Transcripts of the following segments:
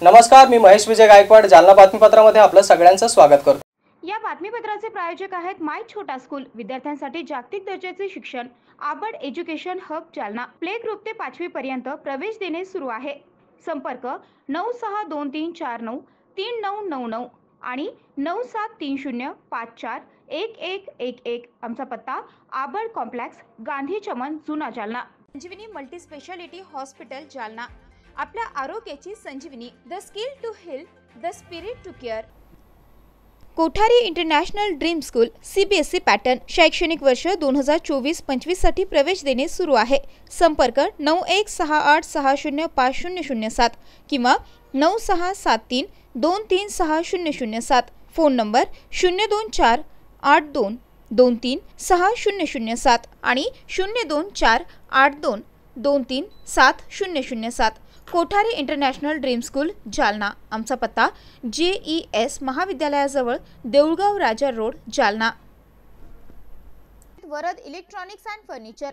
नमस्कार, मी महेश विजय गायकवाड जालना बातमीपत्रामध्ये आपलं सगळ्यांचं स्वागत करतो। या बातमीपत्राचे प्रायोजक आहेत माय छोटा स्कूल, विद्यार्थ्यांसाठी जागतिक दर्जाचे शिक्षण, आबड education hub Jalna. Play group ते 5वी पर्यंत प्रवेश देणे सुरू आहे। संपर्क 9623493999 आणि 9730541111। आमचा पत्ता आबड कॉम्प्लेक्स, गांधी चमन, जुना Jalna. Sanjeevani multi speciality hospital Jalna, आपल्या आरोग्याची संजीवनी। The skill to heal, the spirit to care. Kothari international dream school CBSE pattern शैक्षणिक वर्ष 2024-25 साठी प्रवेश देणे सुरू आहे। संपर्क 9168605007 किंवा 9673236007। फोन नंबर 02482236007 आणि 02482237007। Kothari international dream school Jalna. आमचा पत्ता JES महाविद्यालयाजवळ, Deulgaon Raja road, Jalna. Varad electronics and furniture,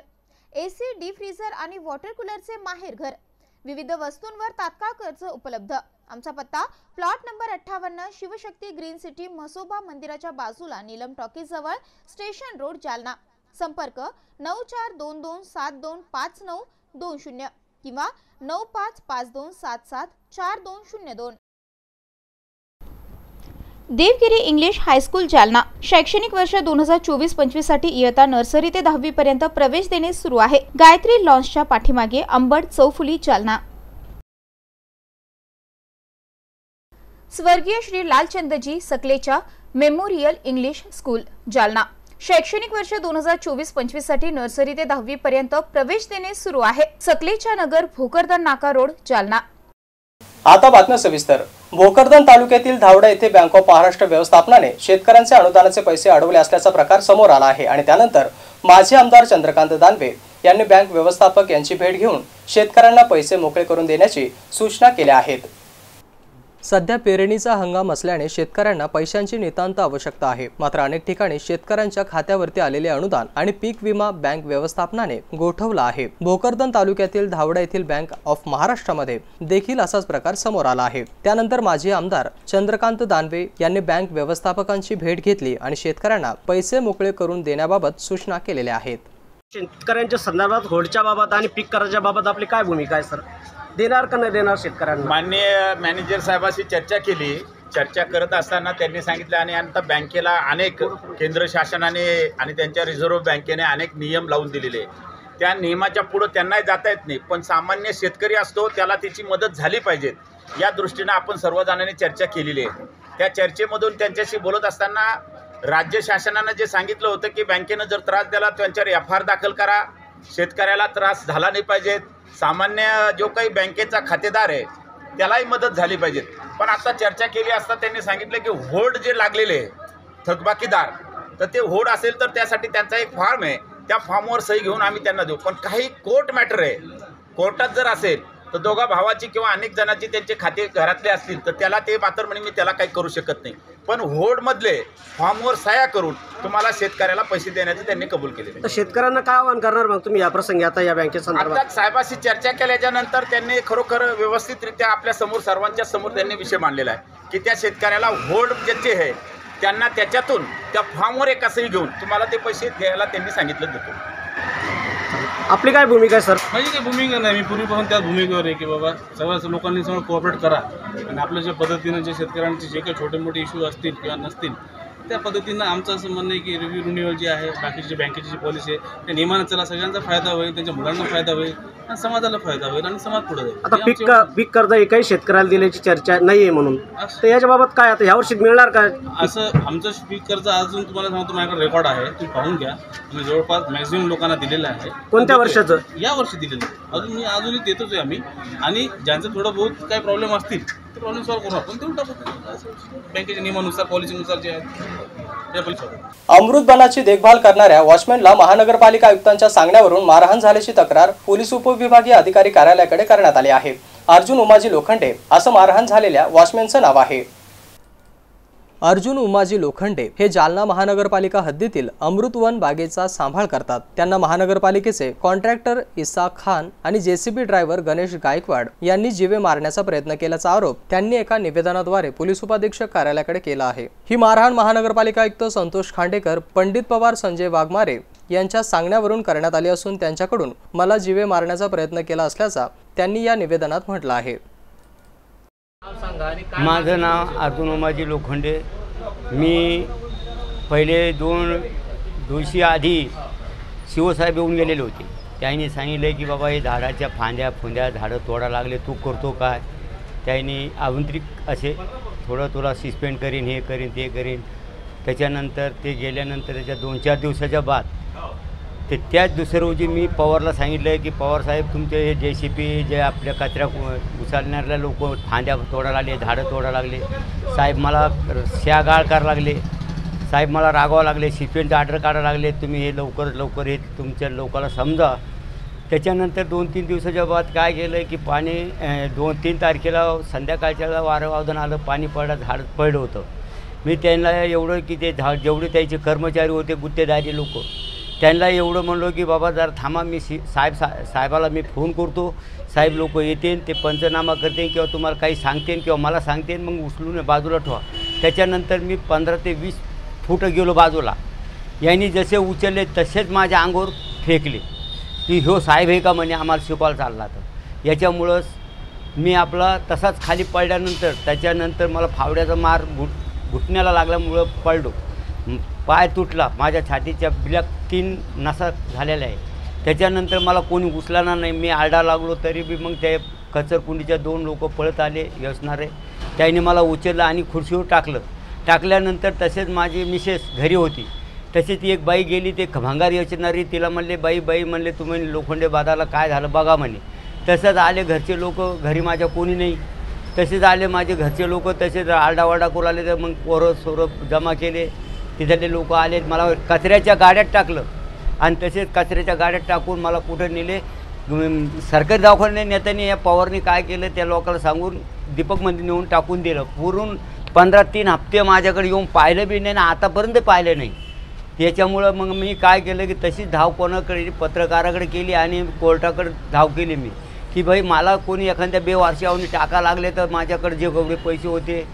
AC, deep freezer आणि वॉटर कूलरचे माहेर घर। विविध वस्तूंवर तात्काळ कर्ज उपलब्ध। आमचा पत्ता plot number 58, Shivshakti green city, Mhasoba मंदिराच्या बाजूला, नीलम टॉकीज जवळ, स्टेशन रोड, जालना। संपर्क 9422725920 किंवा 9552774202। देवगिरी इंग्लिश हायस्कूल जालना शैक्षणिक वर्ष 2024-25 साठी इयत्ता नर्सरी ते 10वी पर्यंत प्रवेश देणे सुरू आहे। गायत्री लॉन्सच्या पाठीमागे, अंबड चौफुली, जालना। स्वर्गीय Shri Lalchandji Sakalecha memorial English school Jalna शैक्षणिक वर्ष 2024-25 साठी नर्सरी ते 10वी पर्यंत प्रवेश देणे सुरू आहे। सकलेचा नगर, भोकरदन नाका रोड, जालना। आता बातम्या सविस्तर। भोकरदन तालुक्यातील धावडा येथे बँक ऑफ महाराष्ट्र व्यवस्थापनाने शेतकऱ्यांचे अनुदानाचे पैसे अडवले असल्याचा प्रकार समोर आला आहे आणि त्यानंतर माजी आमदार चंद्रकांत दानवे यांनी बँक व्यवस्थापक यांची भेट घेऊन शेतकऱ्यांना पैसे मोकळे करून देण्याची सूचना केल्या आहेत। सध्या पेरणीचा हंगाम असल्याने शेतकऱ्यांना पैशांची नितांत आवश्यकता आहे। मात्र अनेक ठिकाणी शेतकऱ्यांच्या खात्यावरती आलेले अनुदान आणि पीक विमा बँक व्यवस्थापनाने गोठवला आहे। भोकरदन तालुक्यातील धावडा येथील बँक ऑफ महाराष्ट्रामध्ये देखील असाच प्रकार समोर आला आहे। त्यानंतर माजी आमदार चंद्रकांत दानवे यांनी बँक व्यवस्थापकांची भेट घेतली आणि शेतकऱ्यांना पैसे मोकळे करून देण्याबाबत सूचना केलेल्या आहेत। शेतकऱ्यांच्या संदर्भात होडच्या बाबत आणि पीक कर्जाच्या बाबत आपली काय भूमिका आहे सर? देणार का नाही देणार शेतकऱ्यांना? माननीय मॅनेजर साहेबांशी चर्चा केली। चर्चा करत असताना त्यांनी सांगितलं आणि आता बँकेला अनेक केंद्र शासनाने आणि त्यांच्या रिझर्व्ह बँकेने अनेक नियम लावून दिलेले, त्या नियमाच्या पुढे त्यांनाही जाता येत नाही, पण सामान्य शेतकरी असतो त्याला त्याची मदत झाली पाहिजे या दृष्टीने आपण सर्वजणांनी चर्चा केलेली आहे। त्या चर्चेमधून त्यांच्याशी बोलत असताना राज्य शासनानं जे सांगितलं होतं की बँकेनं जर त्रास दिला त्यांच्यावर FIR दाखल करा, शेतकऱ्याला त्रास झाला नाही पाहिजे, सामान्य जो काही बँकेचा खातेदार आहे त्यालाही मदत झाली पाहिजे। पण आता चर्चा केली असता त्यांनी सांगितलं की होड जे लागलेले थकबाकीदार, तर ते होड असेल तर त्यासाठी त्यांचा एक फॉर्म आहे, त्या फॉर्मवर सही घेऊन आम्ही त्यांना देऊ। पण काही कोर्ट मॅटर आहे, कोर्टात जर असेल तर दोघा भावाची किंवा अनेक जणांची त्यांचे खाते घरातले असतील तर त्याला ते मात्र म्हणे मी त्याला काही करू शकत नाही, पण होडमधले फॉर्मवर सह्या करून तुम्हाला शेतकऱ्याला पैसे देण्याचं त्यांनी कबूल केले। तर शेतकऱ्यांना काय आवाहन करणार मग तुम्ही या प्रसंगी आता या बँकेसंदर्भात? आता साहेबांशी चर्चा केल्याच्या नंतर त्यांनी खरोखर व्यवस्थितरित्या आपल्या समोर सर्वांच्या समोर त्यांनी विषय मांडलेला आहे की त्या शेतकऱ्याला होड जे आहे त्यांना त्याच्यातून त्या फॉर्मवर एक सही घेऊन तुम्हाला ते पैसे द्यायला त्यांनी सांगितलं देतो। आपली काय भूमिका आहे सर? माझी काही भूमिका नाही, मी पूर्वीपासून त्याच भूमिकेवर आहे की बाबा सर्व लोकांनी समोर कोऑपरेट करा आणि आपल्या ज्या पद्धतीनं जे शेतकऱ्यांचे जे काही छोटे मोठे इश्यू असतील किंवा नसतील त्या पद्धतीनं आमचं असं म्हणणं आहे की रिन्युअल जे आहे, बाकीची बँकेची जी पॉलिसी आहे त्या नियमानं चला, सगळ्यांचा फायदा होईल, त्यांच्या मुलांना फायदा होईल आणि समाजाला फायदा होईल आणि समाज पुढे जाईल। आता पीक कर्ज एकही शेतकऱ्याला दिल्याची चर्चा नाही आहे म्हणून, तर याच्याबाबत काय आता यावर्षी मिळणार का? असं आमचं पीक कर्ज अजून तुम्हाला सांगतो माझ्याकडे रेकॉर्ड आहे, तुम्ही पाहून घ्या। मी जवळपास मॅक्झिमम लोकांना दिलेलं आहे। कोणत्या वर्षाचं? या वर्षी दिलेलं आहे, अजूनही देतोच आहे आम्ही। आणि ज्यांचं थोडं बहुत काही प्रॉब्लेम असतील ते प्रॉब्लेम सॉल्व्ह करू आपण, देऊन टाकू बँकेच्या नियमानुसार, पॉलिसीनुसार जे आहे। अमृतबनाची देखभाल करणाऱ्या वॉचमॅनला महानगरपालिका आयुक्तांच्या सांगण्यावरून मारहाण झाल्याची तक्रार पोलीस उपविभागीय अधिकारी कार्यालयाकडे करण्यात आली आहे। अर्जुन उमाजी लोखंडे असं मारहाण झालेल्या वॉचमॅनचं नाव आहे। अर्जुन उमाजी लोखंडे हे जालना महानगरपालिका हद्दीतील अमृतवन बागेचा सांभाळ करतात। त्यांना महानगरपालिकेचे कॉन्ट्रॅक्टर इसाक खान आणि जेसीबी ड्रायव्हर गणेश गायकवाड यांनी जीवे मारण्याचा प्रयत्न केल्याचा आरोप त्यांनी एका निवेदनाद्वारे पोलीस उपाधीक्षक कार्यालयाकडे केला आहे। ही मारहाण महानगरपालिका आयुक्त संतोष खांडेकर, पंडित पवार, संजय वाघमारे यांच्या सांगण्यावरून करण्यात आली असून त्यांच्याकडून मला जीवे मारण्याचा प्रयत्न केला असल्याचा त्यांनी या निवेदनात म्हटलं आहे। माझं नाव अर्जुन उमाजी लोखंडे। मी पहिले दोन दिवशी आधी शिवसाहेब येऊन गेलेले होते। त्यांनी सांगितलं की बाबा हे झाडाच्या फांद्या फुंद्या झाडं तोडा लागले, तू करतो काय? त्यांनी आमंत्रित असे थोडं तुला सस्पेंड करीन, हे करीन ते करीन। त्याच्यानंतर ते गेल्यानंतर त्याच्या 2-4 दिवसाच्या बाद ते त्याच दुसऱ्या रोजी मी पवारला सांगितलं की पवार साहेब, तुमचे हे JCP जे आपल्या कचरा उचलणाऱ्या लोक फांद्या तोडा लागले, झाडं तोडा लागले, साहेब मला शागाळ करायला लागले, साहेब मला रागवावं लागले, सस्पेंडचं ऑर्डर काढायला लागले, तुम्ही हे लवकर हे तुमच्या लोकांना समजा। त्याच्यानंतर 2-3 दिवसाच्या बाद काय केलं की पाणी 2-3 तारखेला संध्याकाळच्या वारं वादन आलं, पाणी पडलं, झाड पडलं होतं। मी त्यांना एवढं की ते झाड जेवढे त्याचे कर्मचारी होते, गुत्तेदारी लोक, त्यांना एवढं म्हणलो की बाबा जरा थांबा, मी साहेबाला मी फोन करतो, साहेब लोक येतील, ते पंचनामा करते किंवा तुम्हाला काही सांगते किंवा मला सांगते, मग उचलून बाजूला ठेवा। त्याच्यानंतर मी 15 ते 20 फूट गेलो बाजूला। यांनी जसे उचलले तसेच माझ्या अंगावर फेकले की हो साहेब हे का म्हणे आम्हाला शिकवायला चालला। तर याच्यामुळंच मी आपला तसाच खाली पडल्यानंतर त्याच्यानंतर मला फावड्याचा मार घुटण्याला लागल्यामुळं पडलो, पाय तुटला, माझ्या छातीच्या बिलाक 3 नसा झालेल्या आहे। त्याच्यानंतर मला कोणी उचलणार नाही, मी आरडा लागलो तरी बी मग ते कचरकुंडीच्या 2 लोक पळत आले यसणारे, त्यांनी मला उचललं आणि खुर्चीवर टाकल्यानंतर तसेच माझी मिसेस घरी होती, तसेच एक बाई गेली, ते भंगार योचणारी, तिला म्हणले बाई म्हणले तुम्ही लोखंडे बादाला काय झालं बघा म्हणे। तसंच आले घरचे लोक, घरी माझ्या कोणी नाही, तसेच आले माझे घरचे लोक, तसेच आरडावारडा करू आले, तर मग पोरं जमा केले, तिथले लोक आले, मला कचऱ्याच्या गाड्यात टाकलं आणि तसेच कचऱ्याच्या गाड्यात टाकून मला कुठं नेले, सरकारी दवाखान्यात नेताना या पवारने काय केलं त्या लोकांना सांगून दीपकमध्ये नेऊन टाकून दिलं। पुरून 15-3 हप्ते माझ्याकडे येऊन पाहिलं बी नाही ना आतापर्यंत पाहिलं नाही। त्याच्यामुळं मग मी काय केलं की तशीच धाव कोणाकडे पत्रकाराकडे केली आणि कोर्टाकडे धाव केली मी की भाई मला कोणी एखाद्या बेवारशावनी टाका लागले तर माझ्याकडे जे जेवढे पैसे होते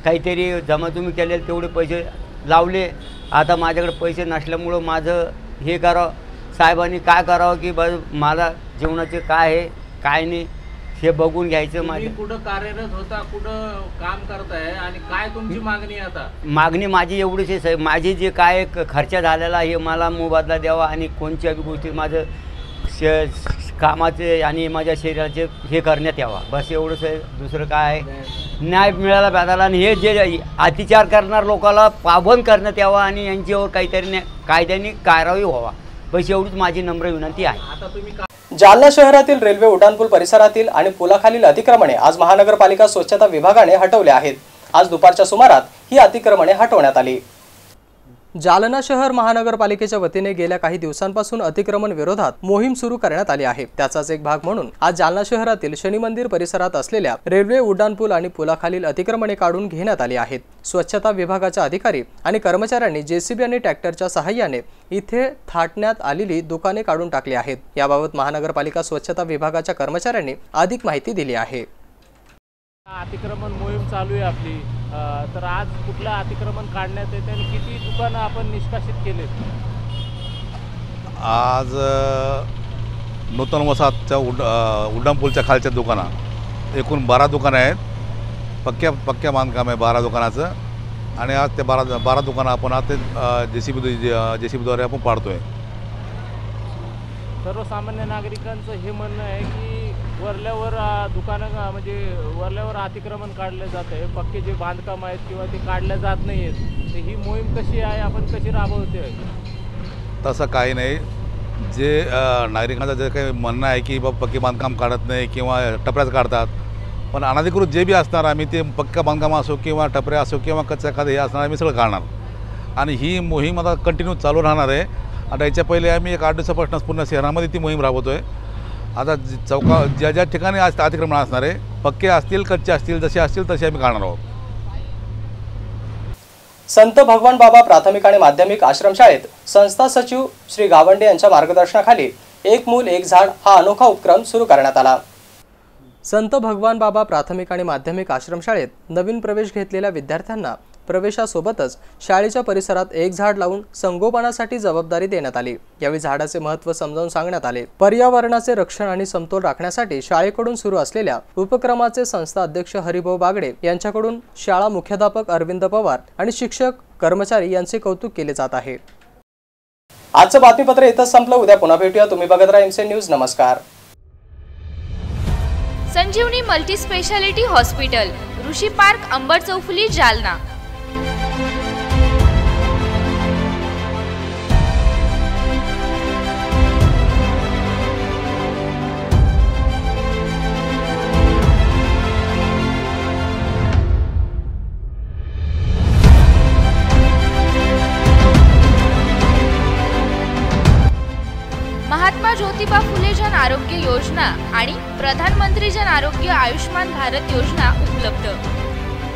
काहीतरी जमा तुम्ही केले तेवढे पैसे लावले। आता माझ्याकडे पैसे नसल्यामुळं माझं हे करावं, साहेबांनी काय करावं की बस मला जीवनाचे काय आहे काय नाही हे बघून घ्यायचं। माझी कुठं कार्यरत होता, कुठं काम करताय आणि काय तुमची मागणी आता? मागणी माझी एवढीच आहे साहेब, माझी जे काय खर्च झालेला आहे मला मोबदला द्यावा आणि कोणत्या बी गोष्टी माझं कामाचे आणि माझ्या शरीराचे हे करण्यात यावा, बस एवढंच आहे। दुसरं काय आहे, न्याय मिळाला पाहिजे आणि हे जे अत्याचार करणार लोकांना पाबंद करण्यात यावा आणि यांच्यावर काहीतरी कायद्याने कारवाई व्हावा, बस एवढीच माझी नम्र विनंती आहे। आता तुम्ही जालना शहरातील रेल्वे उड्डाणपूल परिसरातील आणि पुलाखालील अतिक्रमणे आज महानगरपालिका स्वच्छता विभागाने हटवले आहेत। आज दुपारच्या सुमारात ही अतिक्रमणे हटवण्यात आली। जालना शहर महानगरपालिकेच्या वतीने गेल्या काही दिवसांपासून अतिक्रमण विरोधात मोहीम सुरू करण्यात आली आहे। त्याचाच एक भाग म्हणून आज जालना शहरातील शनी मंदिर परिसरात असलेल्या रेल्वे उड्डाणपूल आणि पुलाखालील अतिक्रमणे काढून घेण्यात आली आहेत। स्वच्छता विभागाच्या अधिकारी आणि कर्मचाऱ्यांनी JCB आणि ट्रॅक्टरच्या सहाय्याने इथे थाटण्यात आलेली दुकाने काढून टाकली आहेत। याबाबत महानगरपालिका स्वच्छता विभागाच्या कर्मचाऱ्यांनी अधिक माहिती दिली आहे। अतिक्रमण मोहीम चालू आहे आपली, तर आज कुठलं अतिक्रमण काढण्यात येते आणि किती दुकानं आपण निष्कासित केलेत? आज नूतन वसाहतच्या उड्डाणपूलच्या खालच्या दुकानं एकूण 12 दुकानं आहेत, पक्क्या बांधकाम आहे 12 दुकानाचं आणि आज ते 12 दुकानं आपण आज ते JCBद्वारे आपण पाडतोय। सर्वसामान्य नागरिकांचं हे म्हणणं आहे की वरल्यावर दुकानं म्हणजे वरल्यावर अतिक्रमण काढलं जात आहे, पक्के जे बांधकाम आहेत किंवा ते काढल्या जात नाही आहेत, तर ही मोहीम कशी आहे, आपण कशी राबवते? तसं काही नाही, जे नागरिकांचं जे काही म्हणणं आहे की बाबा पक्के बांधकाम काढत नाही किंवा टपऱ्याच काढतात, पण अनधिकृत जे बी असणार आम्ही ते पक्का बांधकाम असो किंवा टपऱ्या असो किंवा कच्च्या खाते हे असणार आम्ही सगळं काढणार आणि ही मोहीम आता कंटिन्यू चालू राहणार आहे। आता याच्या पहिले आम्ही एक 8 दिवसापासून पूर्ण शहरामध्ये ती मोहीम राबवतो आहे। आता ज्या ठिकाणी आज अतिक्रमण असणार आहे, पक्के असतील कच्चे असतील जसे असतील तसे आम्ही काढणार आहोत। संत भगवान बाबा प्राथमिक आणि माध्यमिक आश्रमशाळेत संस्था सचिव श्री गावंडे यांच्या मार्गदर्शनाखाली एक मूल एक झाड हा अनोखा उपक्रम सुरू करण्यात आला। संत भगवान बाबा प्राथमिक आणि माध्यमिक आश्रमशाळेत नवीन प्रवेश घेतलेल्या विद्यार्थ्यांना प्रवेशासोबतच शाळेच्या परिसरात एक झाड लावून संगोपनासाठी जबाबदारी देण्यात आली। यावेळी झाडाचे महत्त्व समजावून सांगण्यात आले। पर्यावरणाचे रक्षण आणि समतोल राखण्यासाठी शाळेकडून सुरू असलेल्या उपक्रमाचे संस्था अध्यक्ष हरिभाऊ बागडे यांच्याकडून शाळा मुख्याध्यापक अरविंद पवार आणि शिक्षक कर्मचारी यांचे कौतुक केले जात आहे। आजचं बातमीपत्र इथंच संपलं। उद्या पुन्हा भेटूया। तुम्ही बघत राहा एमसी न्यूज। नमस्कार। संजीवनी मल्टी स्पेशालिटी हॉस्पिटल, ऋषी पार्क, अंबड चौफुली, जालना। महात्मा ज्योतिबा फुले जन आरोग्य योजना आणि प्रधानमंत्री जन आरोग्य आयुष्मान भारत योजना उपलब्ध।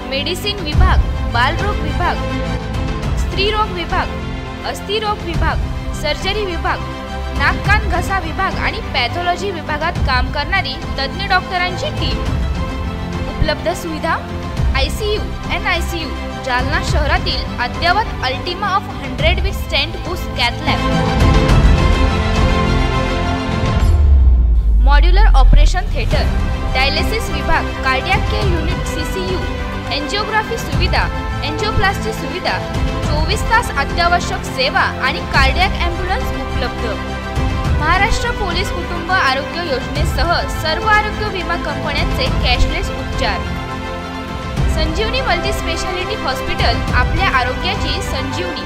मेडिसिन विभाग, बालरोग विभाग, स्त्रीरोग विभाग, अस्थिरोग विभाग, सर्जरी विभाग, नाक कान घसा विभाग आणि पॅथॉलॉजी विभागात काम करणारी तज्ञ डॉक्टरांची टीम। उपलब्ध सुविधा ICU, NICU, जालना शहरातील अद्ययावत Ultima of 100 with stent boost cath lab, modular operation theatre, dialysis विभाग, cardiac care unit CCU, angiography सुविधा, एंजियोप्लास्टी सुविधा, 24 तास अत्यावश्यक सेवा आणि कार्डियक ॲम्ब्युलन्स उपलब्ध। महाराष्ट्र पोलीस कुटुंब आरोग्य योजनेसह सर्व आरोग्य विमा कंपन्यांचे कॅशलेस उपचार। संजीवनी मल्टी स्पेशालिटी हॉस्पिटल, आपल्या आरोग्याची संजीवनी।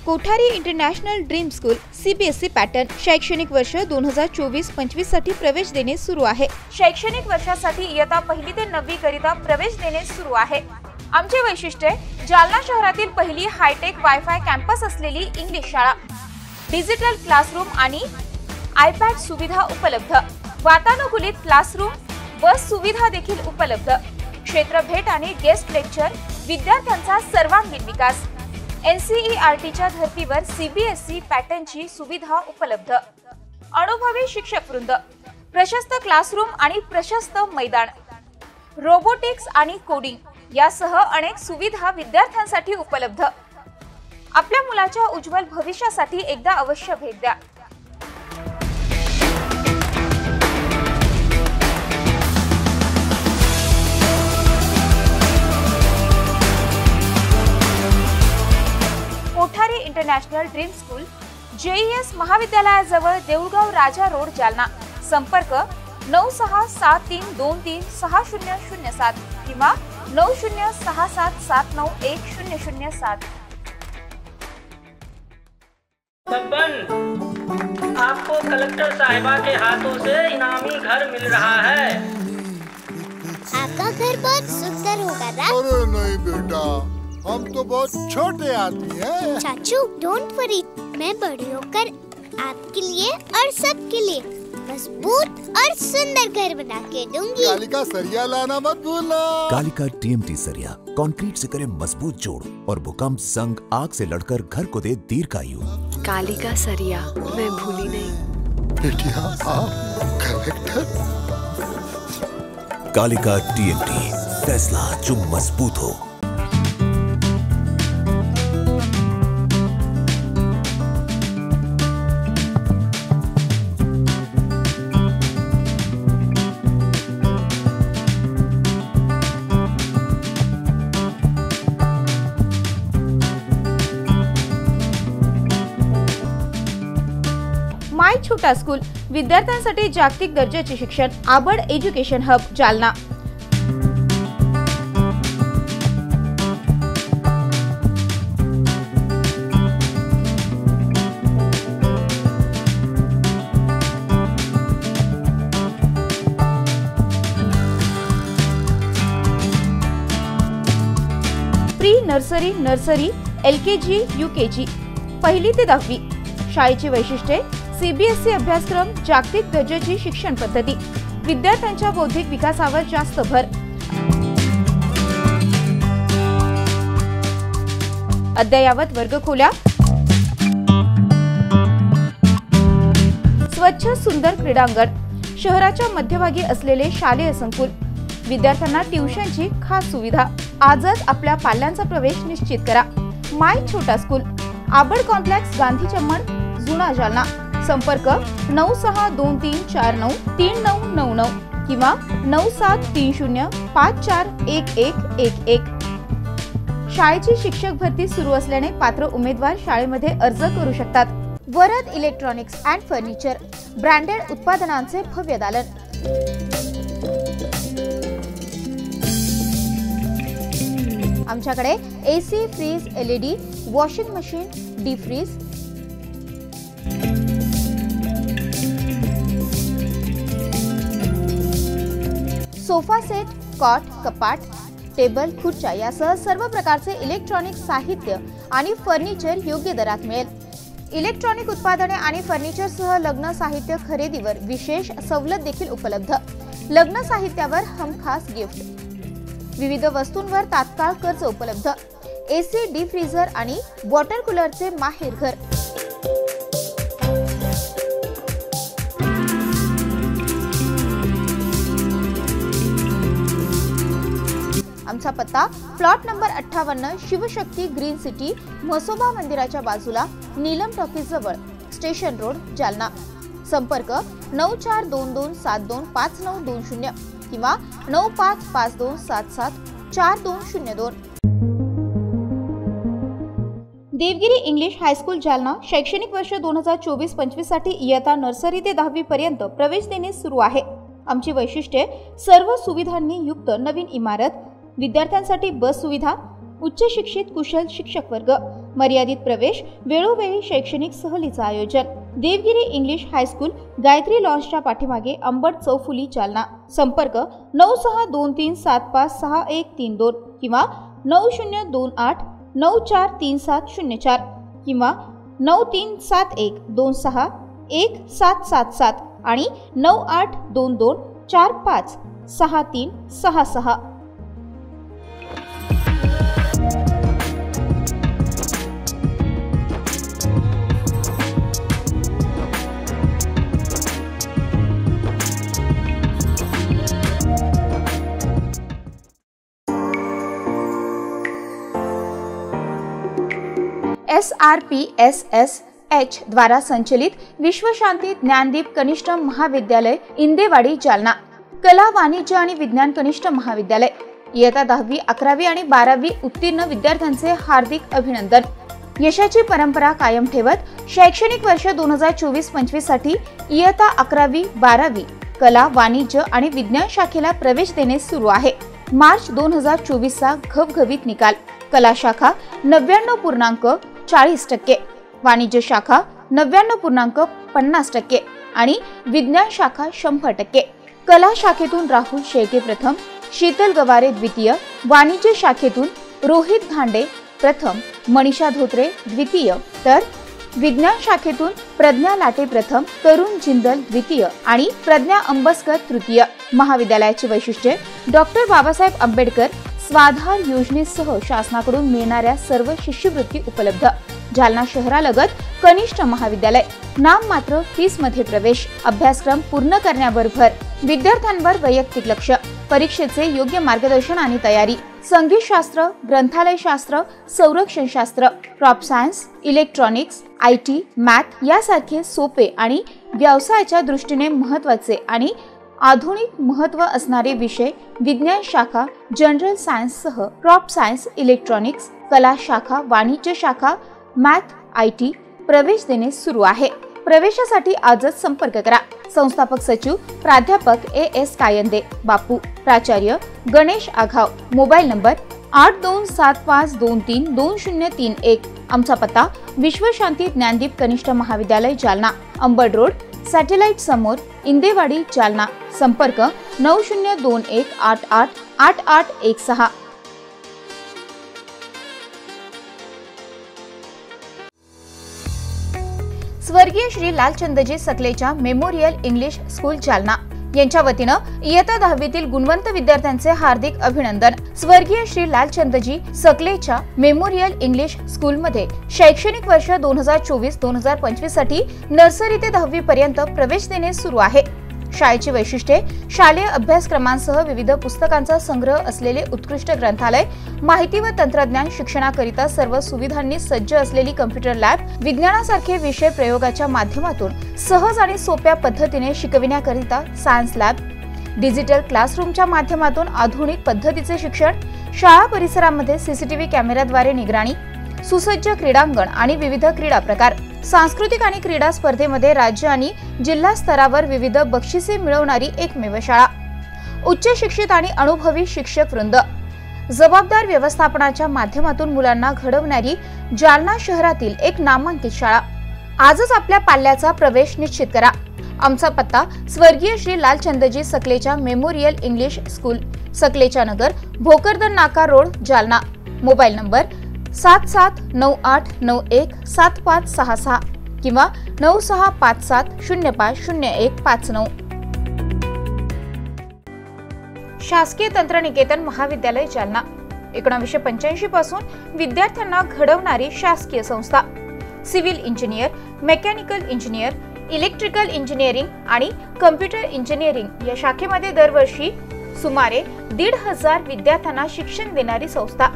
Kothari international dream school CBSE pattern शैक्षणिक वर्ष 2024-25 साठी प्रवेश देणे सुरू आहे। शैक्षणिक वर्षासाठी इयत्ता 1 ते 9वी करिता प्रवेश देणे सुरू आहे। आमचे वैशिष्ट्य जालना शहरातील पहिली हायटेक वायफाय कॅम्पस असलेली इंग्लिश शाळा, डिजिटल क्लासरूम आणि iPad सुविधा उपलब्ध, वातानुकूलित क्लासरूम, बस सुविधा देखील उपलब्ध, क्षेत्र भेट आणि गेस्ट लेक्चर, विद्यार्थ्यांचा सर्वांगीण विकास। NCERTच्या धर्तीवर CBSE पॅटर्नची सुविधा उपलब्ध, अनुभवी शिक्षक वृंद, प्रशस्त क्लासरूम आणि प्रशस्त मैदान, रोबोटिक्स आणि कोडिंग यासह अनेक सुविधा विद्यार्थ्यांसाठी उपलब्ध। आपल्या मुलाच्या उज्ज्वल भविष्यासाठी एकदा अवश्य भेट द्या। Kothari international dream school, JES महाविद्यालयाजवळ, देऊळगाव राजा रोड, जालना। संपर्क 9673236007 किंवा 9067791007। आपको कलेक्टर साहिबा के हाथों से इनामी घर मिल रहा है। आपका घर बहुत सुंदर होगा ना? अरे नहीं बेटा, हम तो बहुत छोटे आदमी हैं। चाचू डोंट वरी, मैं बड़ी होकर आपके लिए और सबके लिए मजबूत और सुंदर घर बना के दूंगी। कालिका सरिया लाना मत भूलना। कालिका TMT सरिया कंक्रीट से करे मजबूत जोड़ और भूकंप, जंग, आग से लड़कर घर को दे दीर्घायु। कालिका सरिया मैं भूली नहीं। बेटिया आप कलेक्टर। कालिका TMT, फैसला जो मजबूत हो। माय छोटा स्कूल, विद्यार्थ्यांसाठी जागतिक दर्जाचे शिक्षण, आबड education hub, Jalna. Pre nursery, nursery, LKG, UKG, 1ली ते 10वी। शाळेची वैशिष्ट्ये CBSE अभ्यासक्रम, जागतिक दर्जाची शिक्षण पद्धती, विद्यार्थ्यांच्या बौद्धिक विकासावर जास्त भर. अद्ययावत वर्गखोल्या, स्वच्छ सुंदर क्रीडांगण, शहराच्या मध्यभागी असलेले शालेय संकुल, विद्यार्थ्यांना ट्युशनची खास सुविधा. आजच आपल्या पाल्यांचा प्रवेश निश्चित करा. माय छोटा स्कूल, आबड कॉम्प्लेक्स, गांधी चमन, जुना जालना. संपर्क 9623493999 किंवा 9730541111. शाळेची शिक्षक भरती सुरू असल्याने पात्र उमेदवार शाळेमध्ये अर्ज करू शकतात. Varad electronics and furniture, branded उत्पादनांचे भव्य दालन. आमच्याकडे AC, fridge, LED, washing machine, deep freeze, sofa set, cot, कपाट, टेबल, खुर्च्या यासह सर्व प्रकारचे इलेक्ट्रॉनिक साहित्य आणि फर्निचर योग्य दरात मिळेल. इलेक्ट्रॉनिक उत्पादने आणि फर्निचरसह लग्न साहित्य खरेदीवर विशेष सवलत देखील उपलब्ध. लग्न साहित्यावर हमखास गिफ्ट. विविध वस्तूंवर तात्काळ कर्ज उपलब्ध. AC, डीप फ्रीझर आणि वॉटर कूलरचे माहेर घर. आमचा पत्ता plot number 58, Shivshakti green city, Mhasoba मंदिराच्या बाजूला, नीलम टॉकीज जवळ, स्टेशन रोड, जालना. संपर्क 9422725920 किंवा 9552774202. Devgiri English high school Jalna. शैक्षणिक वर्ष 2024-25 साठी इयत्ता नर्सरी ते 10वी पर्यंत प्रवेश देणे सुरू आहे. आमची वैशिष्ट्ये: सर्व सुविधांनी युक्त नवीन इमारत, विद्यार्थ्यांसाठी बस सुविधा, उच्च शिक्षित कुशल शिक्षक वर्ग, मर्यादित प्रवेश, वेळोवेळी शैक्षणिक सहलीचं आयोजन. देवगिरी इंग्लिश हायस्कूल, गायत्री लॉन्सच्या पाठीमागे, अंबड चौफुली, जालना. संपर्क 9623756132 किंवा 9028943704 किंवा 9371261777 आणि 9822456366. SRPSSH द्वारा संचलित विश्वशांती ज्ञानदीप कनिष्ठ महाविद्यालय, इंदेवाडी, जालना. कला, वाणिज्य आणि विज्ञान कनिष्ठ महाविद्यालय. इयत्ता 10वी, 11वी आणि 12वी उत्तीर्ण विद्यार्थ्यांचे हार्दिक अभिनंदन. यशाची परंपरा कायम ठेवत शैक्षणिक वर्ष 2024-25 साठी इयत्ता 11वी, 12वी कला, वाणिज्य आणि विज्ञान शाखेला प्रवेश देणे सुरू आहे. मार्च 2024 चा घवघवीत निकाल. कला शाखा 99.40%, वाणिज्य शाखा 99.50% आणि विज्ञान शाखा 100%. कला शाखेतून राहुल शेळके प्रथम, शीतल गवारे द्वितीय, वाणिज्य शाखेतून रोहित धांडे प्रथम, मनीषा धोत्रे द्वितीय, तर विज्ञान शाखेतून प्रज्ञा लाटे प्रथम, तरुण जिंदल द्वितीय आणि प्रज्ञा अंबस्कर तृतीय. महाविद्यालयाची वैशिष्ट्ये: डॉक्टर बाबासाहेब आंबेडकर स्वाधार योजनेसह शासनाकडून मिळणाऱ्या सर्व शिष्यवृत्ती उपलब्ध. जालना शहरालगत कनिष्ठ महाविद्यालय. नाममात्र फीस मध्ये प्रवेश. अभ्यासक्रम पूर्ण करण्यावर भर. विद्यार्थ्यांवर वैयक्तिक लक्ष. परीक्षेचे योग्य मार्गदर्शन आणि तयारी. संगीतशास्त्र, ग्रंथालयशास्त्र, संरक्षणशास्त्र, crop science, electronics, IT, math यासारखे सोपे आणि व्यवसायाच्या दृष्टीने महत्त्वाचे आणि आधुनिक महत्त्व असणारे विषय. विज्ञान शाखा, जनरल सायन्ससह क्रॉप सायन्स, इलेक्ट्रॉनिक्स, कला शाखा, वाणिज्य शाखा, मॅथ, IT प्रवेश देणे सुरू आहे. प्रवेशासाठी आजच संपर्क करा. संस्थापक सचिव प्राध्यापक AS कायंदे, बापू. प्राचार्य गणेश आघाव. Mobile number 8275232031. आमचा पत्ता विश्वशांती ज्ञानदीप कनिष्ठ महाविद्यालय, जालना, अंबड रोड, सॅटेलाइट समोर, इंदेवाडी, जालना. संपर्क 9021888816. स्वर्गीय Shri Lalchandji Sakalecha memorial English school, Jalna. यांच्या वतीनं इयत्ता 10वीतील गुणवंत विद्यार्थ्यांचे हार्दिक अभिनंदन। स्वर्गीय श्री लालचंदजी सकलेच्या मेमोरियल इंग्लिश स्कूलमध्ये शैक्षणिक वर्ष 2024-2025 साठी नर्सरी ते 10वी पर्यंत प्रवेश देणे सुरू आहे। शाळेची वैशिष्ट्ये: शालेय अभ्यासक्रमांसह विविध पुस्तकांचा संग्रह असलेले उत्कृष्ट ग्रंथालय, माहिती व तंत्रज्ञान शिक्षणाकरिता सर्व सुविधांनी सज्ज असलेली कॉम्प्युटर लॅब, विज्ञानासारखे विषय प्रयोगाच्या माध्यमातून सहज आणि सोप्या पद्धतीने शिकविण्याकरिता सायन्स लॅब, डिजिटल क्लासरूमच्या माध्यमातून आधुनिक पद्धतीचे शिक्षण, शाळा परिसरामध्ये सीसीटीव्ही कॅमेऱ्याद्वारे निगराणी, सुसज्ज क्रीडांगण आणि विविध क्रीडा प्रकार, सांस्कृतिक आणि क्रीडा स्पर्धेमध्ये राज्य आणि जिल्हा स्तरावर विविध बक्षिसे मिळवणारी एकमेव शाळा, उच्च शिक्षित आणि अनुभवी शिक्षक वृंद, जबाबदार व्यवस्थापनाच्या माध्यमातून मुलांना घडवणारी जालना शहरातील एक नामांकित शाळा। आजच आपल्या पाल्याचा प्रवेश निश्चित करा। आमचा पत्ता: स्वर्गीय श्री लालचंदजी सकलेच्या मेमोरियल इंग्लिश स्कूल, सकलेच्या नगर, भोकरदन नाका रोड, जालना। मोबाईल नंबर 7798917566 किंवा 9657050159। शासकीय तंत्रनिकेतन महाविद्यालय जालना 1985 पासून विद्यार्थ्यांना घडवणारी शासकीय संस्था। Civil engineer, mechanical engineer, electrical engineering आणि कम्प्युटर इंजिनिअरिंग या शाखेमध्ये दरवर्षी सुमारे 1,500 विद्यार्थ्यांना शिक्षण देणारी संस्था।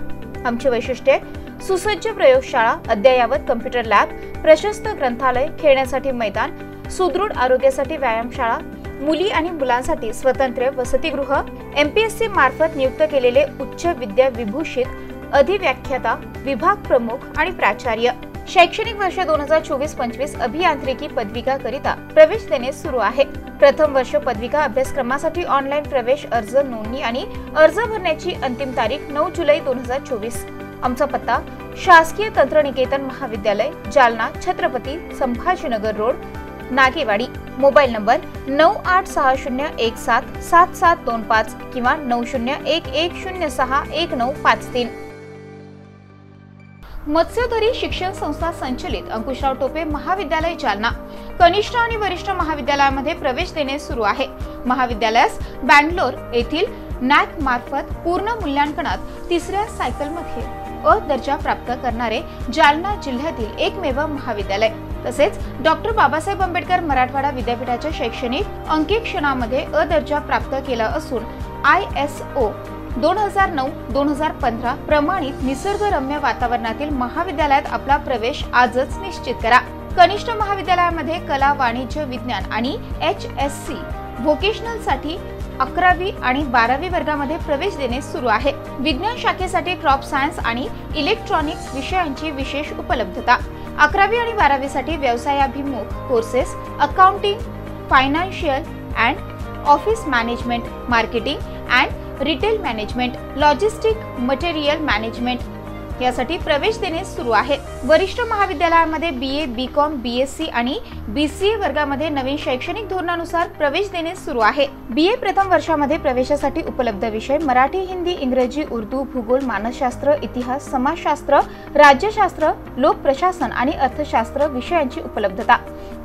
आमची वैशिष्ट्ये: सुसज्ज प्रयोगशाळा, अद्ययावत कम्प्युटर लॅब, प्रशस्त ग्रंथालय, खेळण्यासाठी मैदान, सुदृढ आरोग्यासाठी व्यायामशाळा, मुली आणि मुलांसाठी स्वतंत्र वसतिगृह, MPSC मार्फत नियुक्त केलेले उच्च विद्या विभूषित अधिव्याख्याता, विभाग प्रमुख आणि प्राचार्य। शैक्षणिक वर्ष 2024-25 अभियांत्रिकी पदविका करिता प्रवेश देणे सुरू आहे। प्रथम वर्ष पदविका अभ्यासक्रमासाठी ऑनलाईन प्रवेश अर्ज नोंदणी आणि अर्ज भरण्याची अंतिम तारीख 9 जुलै 2024। आमचा पत्ता: शासकीय तंत्रनिकेतन महाविद्यालय, Jalna, Chhatrapati Sambhajinagar road, Nagewadi. Mobile number 9860177725 किंवा 9011061953। मत्स्योदरी शिक्षण संस्था संचलित अंकुशराव टोपे महाविद्यालय जालना कनिष्ठ आणि वरिष्ठ महाविद्यालयामध्ये प्रवेश देणे सुरू आहे। महाविद्यालयास बँगलोर येथील नॅक मार्फत पूर्ण मूल्यांकनात 3ऱ्या सायकलमध्ये अ दर्जा प्राप्त करणारे जालना जिल्ह्यातील एकमेव महाविद्यालय। तसेच डॉक्टर बाबासाहेब आंबेडकर मराठवाडा विद्यापीठाच्या शैक्षणिक अंकेक्षणामध्ये अ दर्जा प्राप्त केला असून ISO 2009-2015 प्रमाणित निसर्गरम्य वातावरणातील महाविद्यालयात आपला प्रवेश आजच निश्चित करा। कनिष्ठ महाविद्यालयामध्ये कला, वाणिज्य, विज्ञान आणि HSC व्होकेशनल साठी 11वी आणि 12वी वर्गामध्ये प्रवेश देणे सुरू आहे। विज्ञान शाखेसाठी क्रॉप सायन्स आणि इलेक्ट्रॉनिक्स विषयांची विशेष उपलब्धता। 11वी आणि 12वी साठी व्यवसायाभिमुख courses, accounting, financial and office management, marketing and retail management, logistic, material management यासाठी प्रवेश देणे सुरू आहे। वरिष्ठ महाविद्यालयामध्ये BA, BCom, BSc आणि BCA वर्गामध्ये नवीन शैक्षणिक धोरणानुसार प्रवेश देणे सुरू आहे। BA प्रथम वर्षामध्ये प्रवेशासाठी उपलब्ध विषय: मराठी, हिंदी, इंग्रजी, उर्दू, भूगोल, मानसशास्त्र, इतिहास, समाजशास्त्र, राज्यशास्त्र, लोकप्रशासन आणि अर्थशास्त्र विषयांची उपलब्धता।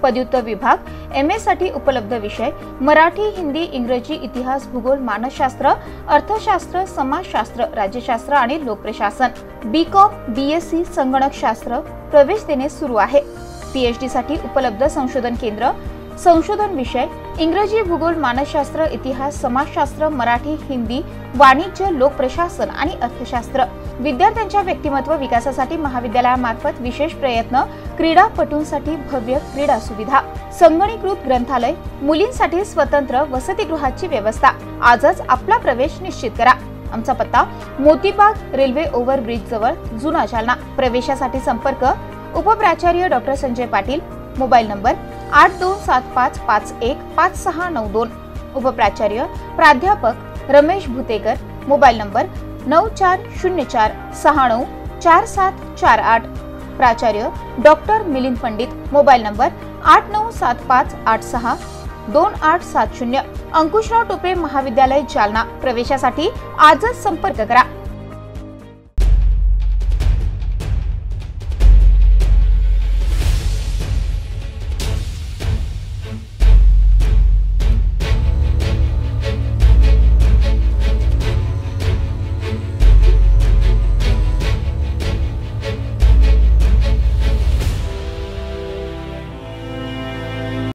पदव्युत्तर विभाग MA साठी उपलब्ध विषय: मराठी, हिंदी, इंग्रजी, इतिहास, भूगोल, मानसशास्त्र, अर्थशास्त्र, समाजशास्त्र, राज्यशास्त्र आणि लोकप्रशासन। BCom, BSc संगणकशास्त्र प्रवेश देणे सुरू आहे। PhD साठी उपलब्ध संशोधन केंद्र: संशोधन विषय: इंग्रजी, भूगोल, मानसशास्त्र, इतिहास, समाजशास्त्र, मराठी, हिंदी, वाणिज्य, लोकप्रशासन आणि अर्थशास्त्र। विद्यार्थ्यांच्या व्यक्तिमत्व विकासासाठी महाविद्यालयामार्फत विशेष प्रयत्न, क्रीडापटूंसाठी भव्य क्रीडा सुविधा, संगणकीकृत ग्रंथालय, मुलींसाठी स्वतंत्र वसतिगृहाची व्यवस्था। आजच आपला प्रवेश निश्चित करा। आमचा पत्ता: मोतीबाग रेल्वे ओव्हरब्रिज जवळ, जुना जालना। प्रवेशासाठी संपर्क: उपप्राचार्य doctor Sanjay Patil. Mobile number 8275515692। उपप्राचार्य प्राध्यापक रमेश भुतेकर। Mobile number 9404694748। प्राचार्य doctor Milind Pandit. Mobile number 8975862870। Ankushrao Tope महाविद्यालय जालना। प्रवेशासाठी आजच संपर्क करा।